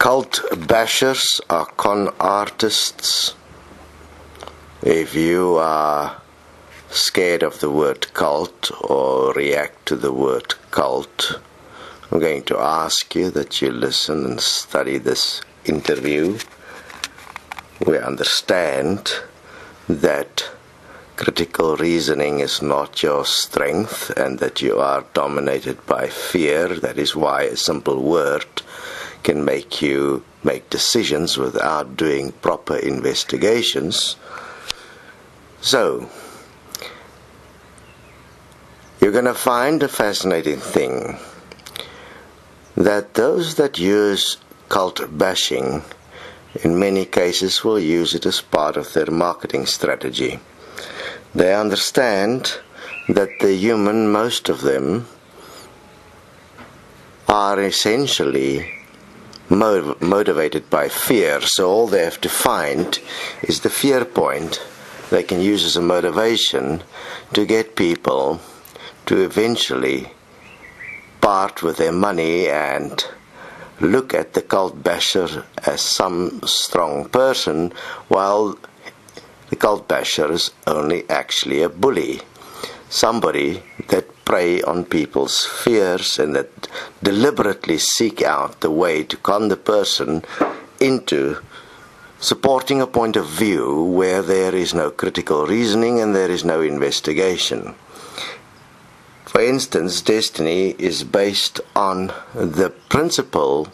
Cult bashers are con artists. If you are scared of the word cult or react to the word cult, I'm going to ask you that you listen and study this interview. We understand that critical reasoning is not your strength and that you are dominated by fear. That is why a simple word can make you make decisions without doing proper investigations. So, you're going to find a fascinating thing, that those that use cult bashing in many cases will use it as part of their marketing strategy. They understand that the human, most of them, are essentially motivated by fear, so all they have to find is the fear point they can use as a motivation to get people to eventually part with their money and look at the cult basher as some strong person, while the cult basher is only actually a bully, somebody that prey on people's fears and that deliberately seek out the way to con the person into supporting a point of view where there is no critical reasoning and there is no investigation. For instance, Destiny is based on the principle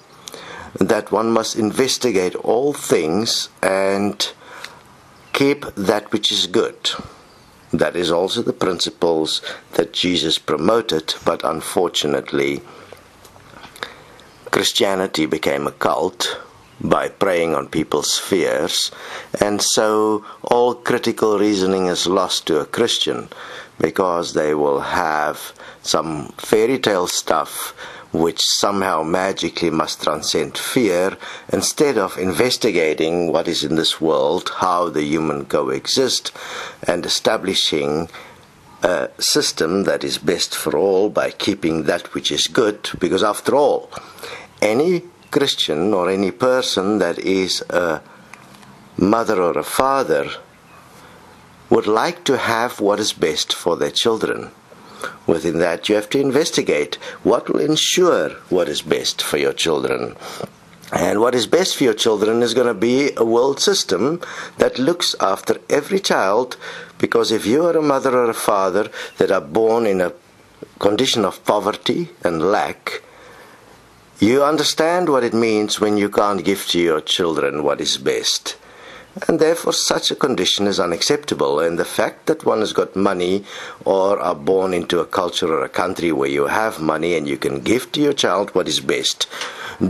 that one must investigate all things and keep that which is good. That is also the principles that Jesus promoted, but unfortunately Christianity became a cult by preying on people's fears, and so all critical reasoning is lost to a Christian, because they will have some fairy tale stuff which somehow magically must transcend fear, instead of investigating what is in this world, how the human coexist, and establishing a system that is best for all by keeping that which is good. Because after all, any Christian or any person that is a mother or a father would like to have what is best for their children. Within that, you have to investigate what will ensure what is best for your children. And what is best for your children is going to be a world system that looks after every child, because if you are a mother or a father that are born in a condition of poverty and lack, you understand what it means when you can't give to your children what is best. And therefore such a condition is unacceptable. And the fact that one has got money or are born into a culture or a country where you have money and you can give to your child what is best,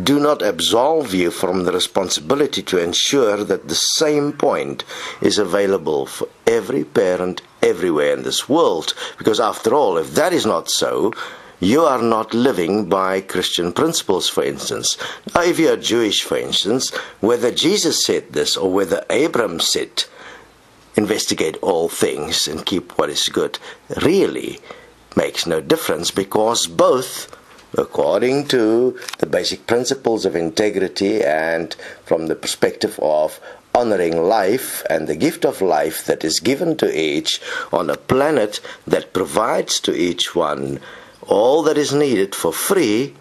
do not absolve you from the responsibility to ensure that the same point is available for every parent everywhere in this world. Because after all, if that is not so, you are not living by Christian principles, for instance. Now, if you are Jewish, for instance, whether Jesus said this or whether Abraham said, investigate all things and keep what is good, really makes no difference, because both, according to the basic principles of integrity and from the perspective of honoring life and the gift of life that is given to each on a planet that provides to each one all that is needed for free,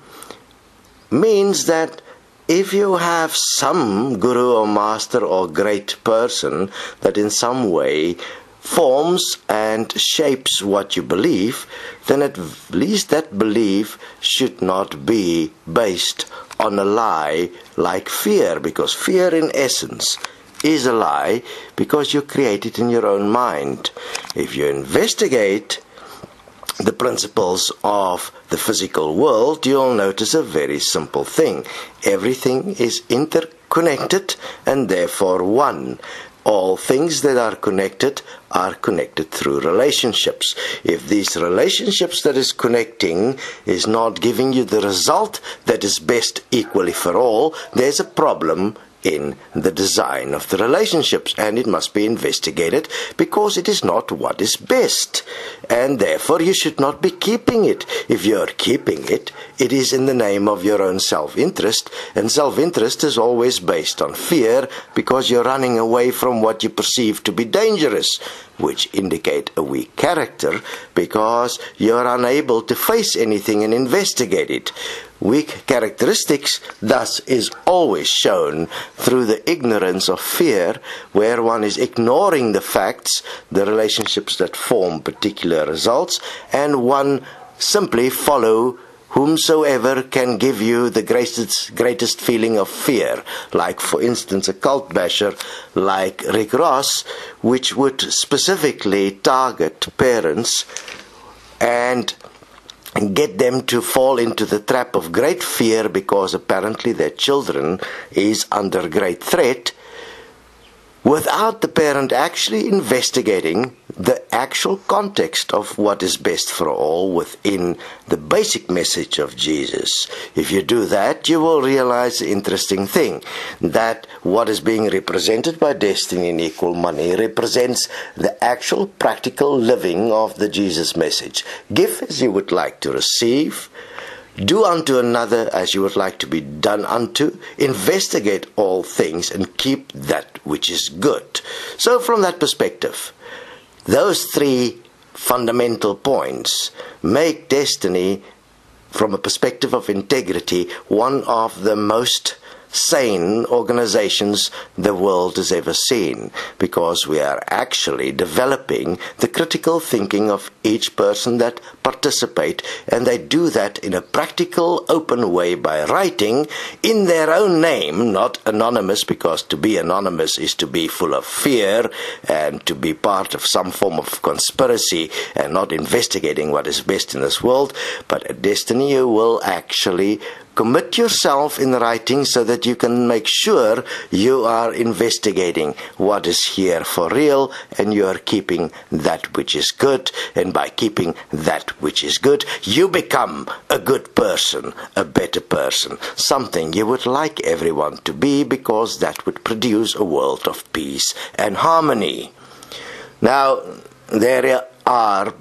means that if you have some guru or master or great person that in some way forms and shapes what you believe, then at least that belief should not be based on a lie like fear, because fear in essence is a lie, because you create it in your own mind. If you investigate the principles of the physical world, you'll notice a very simple thing. Everything is interconnected and therefore one. All things that are connected through relationships. If these relationships that is connecting is not giving you the result that is best equally for all, there's a problem in the design of the relationships, and it must be investigated because it is not what is best, and therefore you should not be keeping it. If you are keeping it, it is in the name of your own self-interest, and self-interest is always based on fear because you're running away from what you perceive to be dangerous, which indicate a weak character because you're unable to face anything and investigate it. Weak characteristics, thus, is always shown through the ignorance of fear, where one is ignoring the facts, the relationships that form particular results, and one simply follow whomsoever can give you the greatest feeling of fear, like, for instance, a cult basher like Rick Ross, which would specifically target parents and get them to fall into the trap of great fear because apparently their children is under great threat, without the parent actually investigating the actual context of what is best for all within the basic message of Jesus. If you do that, you will realize the interesting thing, that what is being represented by Destiny and Equal Money represents the actual practical living of the Jesus message. Give as you would like to receive. Do unto another as you would like to be done unto. Investigate all things and keep that which is good. So from that perspective, those three fundamental points make Destiny, from a perspective of integrity, one of the most sane organizations the world has ever seen, because we are actually developing the critical thinking of each person that participate, and they do that in a practical, open way by writing in their own name, not anonymous, because to be anonymous is to be full of fear and to be part of some form of conspiracy and not investigating what is best in this world. But at Destiny you will actually commit yourself in writing so that you can make sure you are investigating what is here for real, and you are keeping that which is good. And by keeping that which is good, you become a good person, a better person, something you would like everyone to be, because that would produce a world of peace and harmony. Now, there are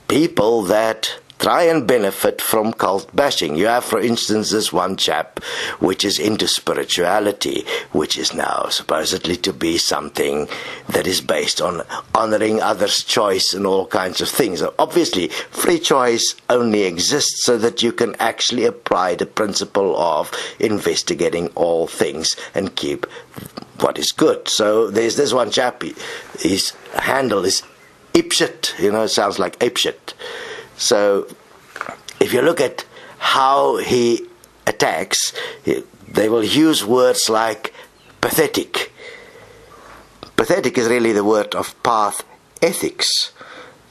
people that try and benefit from cult bashing. You have, for instance, this one chap which is into spirituality, which is now supposedly to be something that is based on honoring others' choice and all kinds of things. So obviously, free choice only exists so that you can actually apply the principle of investigating all things and keep what is good. So there's this one chap, his handle is apeshit, it sounds like apeshit. So, if you look at how he attacks, they will use words like pathetic. Pathetic is really the word of path ethics.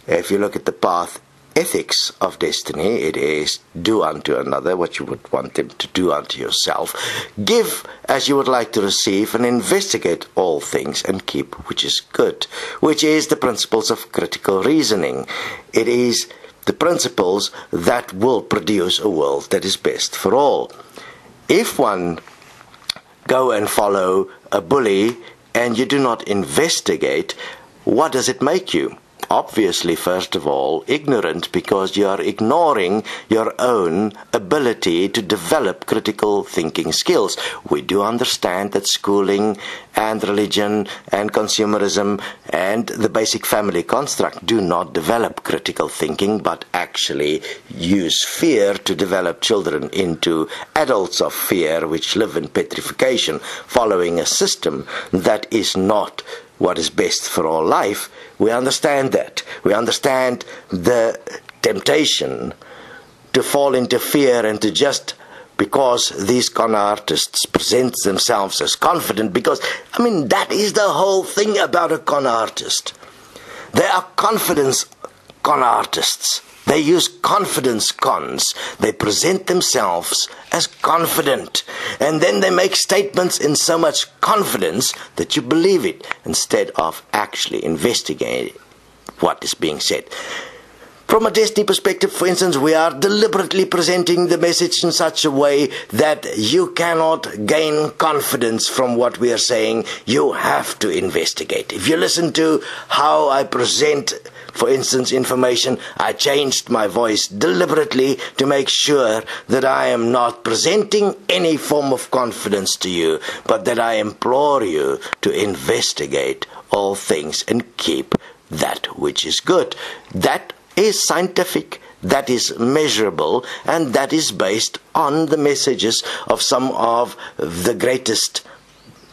If you look at the path ethics of Destiny, it is do unto another what you would want them to do unto yourself. Give as you would like to receive, and investigate all things and keep which is good, which is the principles of critical reasoning. It is the principles that will produce a world that is best for all. If one go and follow a bully and you do not investigate, what does it make you? Obviously, first of all, ignorant, because you are ignoring your own ability to develop critical thinking skills. We do understand that schooling and religion and consumerism and the basic family construct do not develop critical thinking, but actually use fear to develop children into adults of fear, which live in petrification, following a system that is not what is best for all life. We understand that. We understand the temptation to fall into fear and to just, because these con artists present themselves as confident, because, that is the whole thing about a con artist. They are confidence con artists. They use confidence cons. They present themselves as confident. And then they make statements in so much confidence that you believe it, instead of actually investigating what is being said. From a Destiny perspective, for instance, we are deliberately presenting the message in such a way that you cannot gain confidence from what we are saying. You have to investigate. If you listen to how I present, for instance, information, I changed my voice deliberately to make sure that I am not presenting any form of confidence to you, but that I implore you to investigate all things and keep that which is good. That is scientific, that is measurable, and that is based on the messages of some of the greatest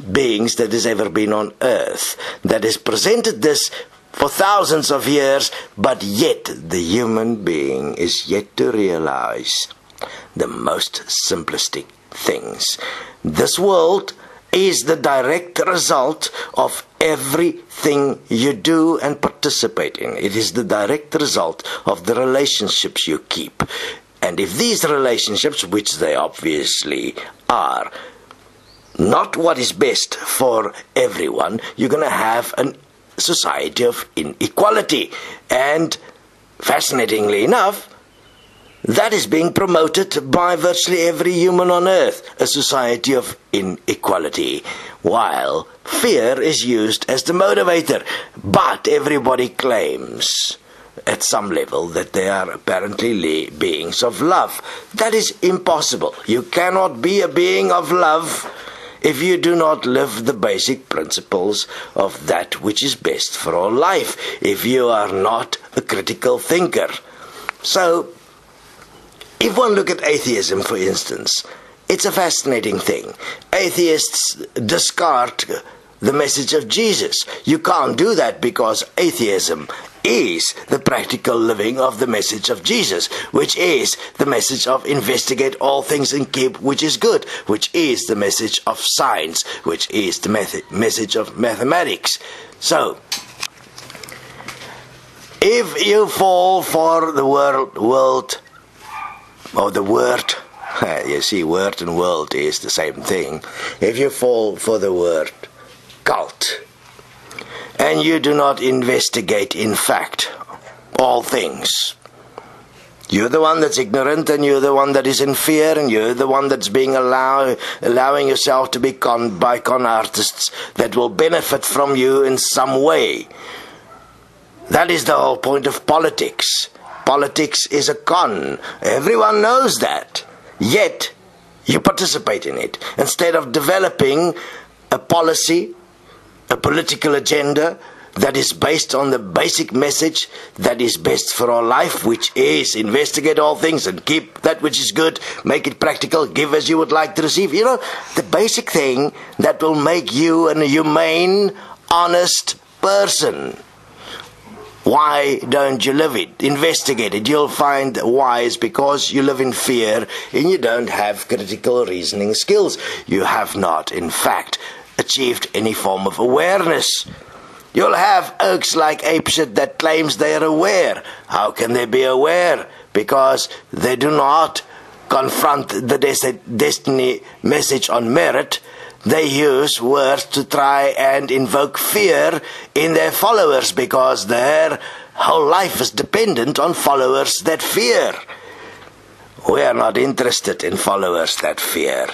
beings that has ever been on earth, that has presented this for thousands of years, but yet the human being is yet to realize the most simplistic things. This world is the direct result of everything you do and participate in. It is the direct result of the relationships you keep. And if these relationships, which they obviously are, not what is best for everyone, you're going to have a society of inequality. And fascinatingly enough, that is being promoted by virtually every human on earth, a society of inequality, while fear is used as the motivator. But everybody claims at some level that they are apparently beings of love. That is impossible. You cannot be a being of love if you do not live the basic principles of that which is best for all life, if you are not a critical thinker. So, if one look at atheism, for instance, it's a fascinating thing. Atheists discard the message of Jesus. You can't do that because atheism is the practical living of the message of Jesus, which is the message of investigate all things and keep which is good, which is the message of science, which is the message of mathematics. So, if you fall for the world, or the word, you see, word and world is the same thing. If you fall for the word cult, and you do not investigate, in fact, all things, you're the one that's ignorant, and you're the one that is in fear, and you're the one that's being allowing yourself to be conned by con artists that will benefit from you in some way. That is the whole point of politics. Politics is a con. Everyone knows that. Yet, you participate in it. Instead of developing a policy, a political agenda that is based on the basic message that is best for our life, which is investigate all things and keep that which is good, make it practical, give as you would like to receive. You know, the basic thing that will make you a humane, honest person. Why don't you live it? Investigate it. You'll find why is because you live in fear and you don't have critical reasoning skills. You have not, in fact, achieved any form of awareness. You'll have oaks like apeshit that claims they are aware. How can they be aware? Because they do not confront the destiny message on merit. They use words to try and invoke fear in their followers because their whole life is dependent on followers that fear. We are not interested in followers that fear.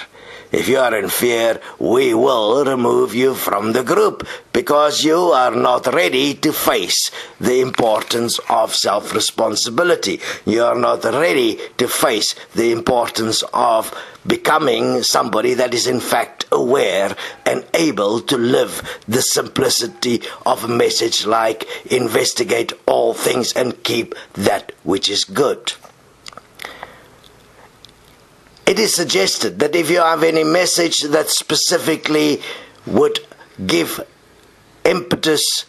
If you are in fear, we will remove you from the group because you are not ready to face the importance of self-responsibility. You are not ready to face the importance of becoming somebody that is in fact aware and able to live the simplicity of a message like investigate all things and keep that which is good. It is suggested that if you have any message that specifically would give impetus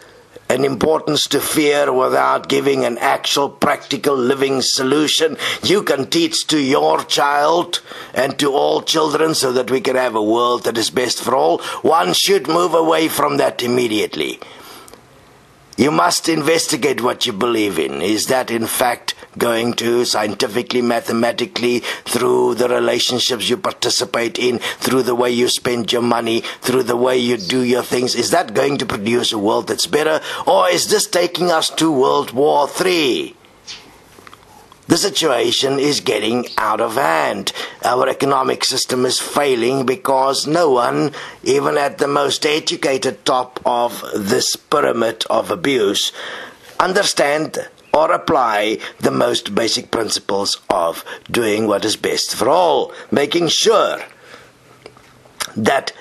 and importance to fear without giving an actual practical living solution, you can teach to your child and to all children so that we can have a world that is best for all. One should move away from that immediately. You must investigate what you believe in. Is that in fact going to scientifically, mathematically, through the relationships you participate in, through the way you spend your money, through the way you do your things, is that going to produce a world that's better? Or is this taking us to World War III? the situation is getting out of hand. Our economic system is failing because no one, even at the most educated top of this pyramid of abuse, understand or apply the most basic principles of doing what is best for all, making sure that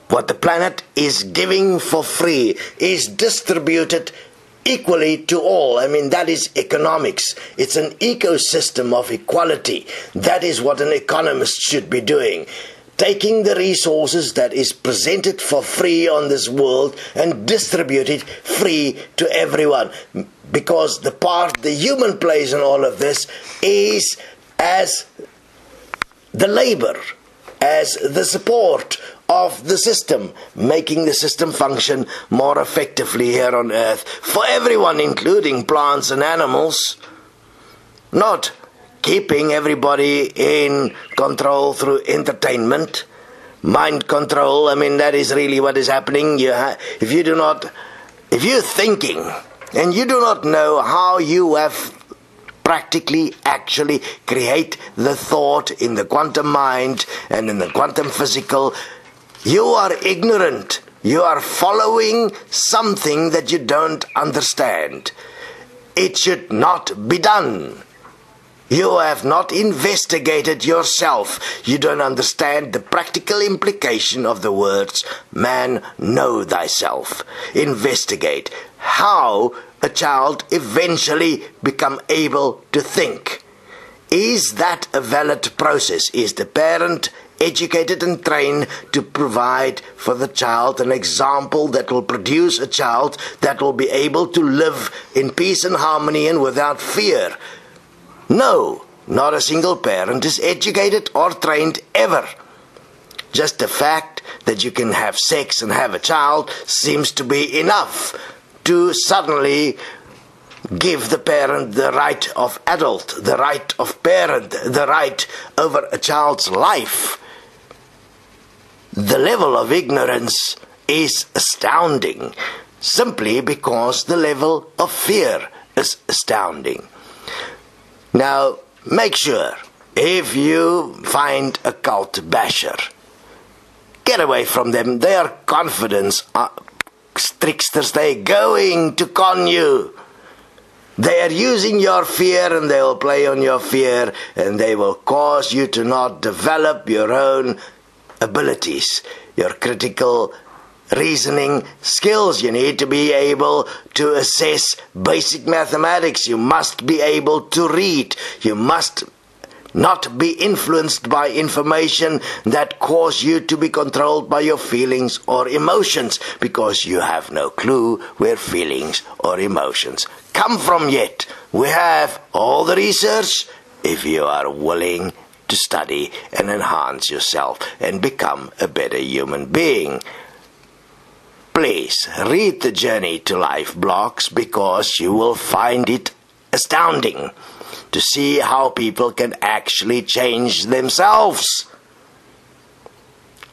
what the planet is giving for free is distributed equally to all. I mean, that is economics. It's an ecosystem of equality. That is what an economist should be doing. Taking the resources that is presented for free on this world and distribute it free to everyone. Because the part the human plays in all of this is as the labor, as the support of the system, making the system function more effectively here on earth for everyone, including plants and animals, not keeping everybody in control through entertainment, mind control. I mean, that is really what is happening. If you're thinking and you do not know how you have practically actually create the thought in the quantum mind and in the quantum physical, you are ignorant. You are following something that you don't understand. It should not be done. You have not investigated yourself. You don't understand the practical implication of the words, man, know thyself. Investigate how a child eventually become able to think. Is that a valid process? Is the parent educated and trained to provide for the child an example that will produce a child that will be able to live in peace and harmony and without fear? No, not a single parent is educated or trained ever. Just the fact that you can have sex and have a child seems to be enough to suddenly give the parent the right of adult, the right of parent, the right over a child's life. The level of ignorance is astounding, simply because the level of fear is astounding. Now, make sure, if you find a cult basher, get away from them. They are confidence tricksters. They're going to con you. They are using your fear, and they will play on your fear, and they will cause you to not develop your own abilities, your critical reasoning skills. You need to be able to assess basic mathematics. You must be able to read. You must not be influenced by information that cause you to be controlled by your feelings or emotions, because you have no clue where feelings or emotions come from yet. We have all the research if you are willing to study and enhance yourself and become a better human being. Please read the Journey to Life blogs, because you will find it astounding to see how people can actually change themselves.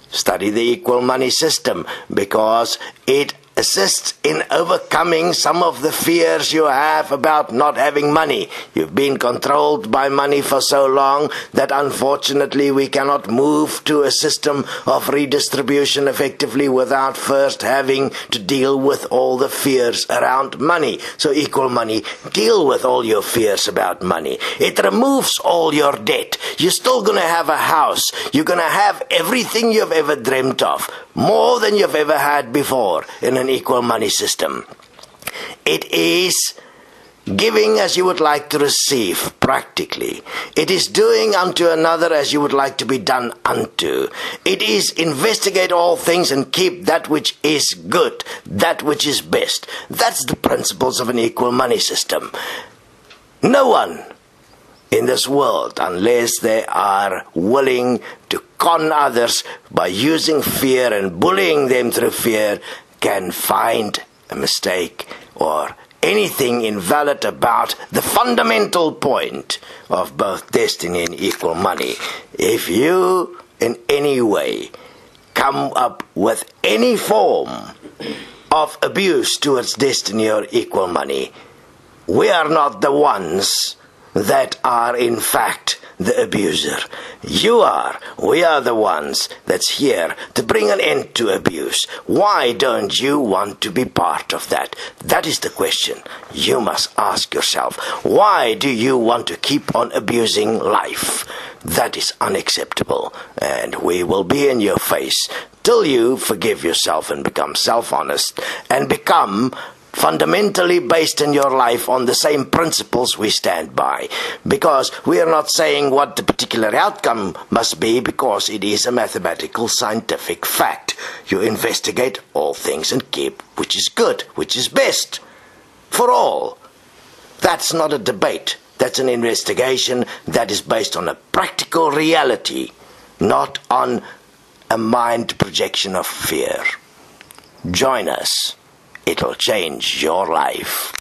Study the equal money system, because it assists in overcoming some of the fears you have about not having money. You've been controlled by money for so long that unfortunately we cannot move to a system of redistribution effectively without first having to deal with all the fears around money. So equal money, deal with all your fears about money. It removes all your debt. You're still going to have a house. You're going to have everything you've ever dreamt of, more than you've ever had before in an equal money system. It is giving as you would like to receive, practically. It is doing unto another as you would like to be done unto. It is investigate all things and keep that which is good, that which is best. That's the principles of an equal money system. No one in this world, unless they are willing to con others by using fear and bullying them through fear, can find a mistake or anything invalid about the fundamental point of both Destiny and Equal Money. If you in any way come up with any form of abuse towards Destiny or Equal Money, we are not the ones that are in fact the abuser. We are the ones that's here to bring an end to abuse. Why don't you want to be part of that? That is the question you must ask yourself. Why do you want to keep on abusing life? That is unacceptable, and we will be in your face till you forgive yourself and become self-honest and become fundamentally based in your life on the same principles we stand by. Because we are not saying what the particular outcome must be, because it is a mathematical scientific fact. You investigate all things and keep which is good, which is best for all. That's not a debate. That's an investigation that is based on a practical reality, not on a mind projection of fear. Join us. It'll change your life.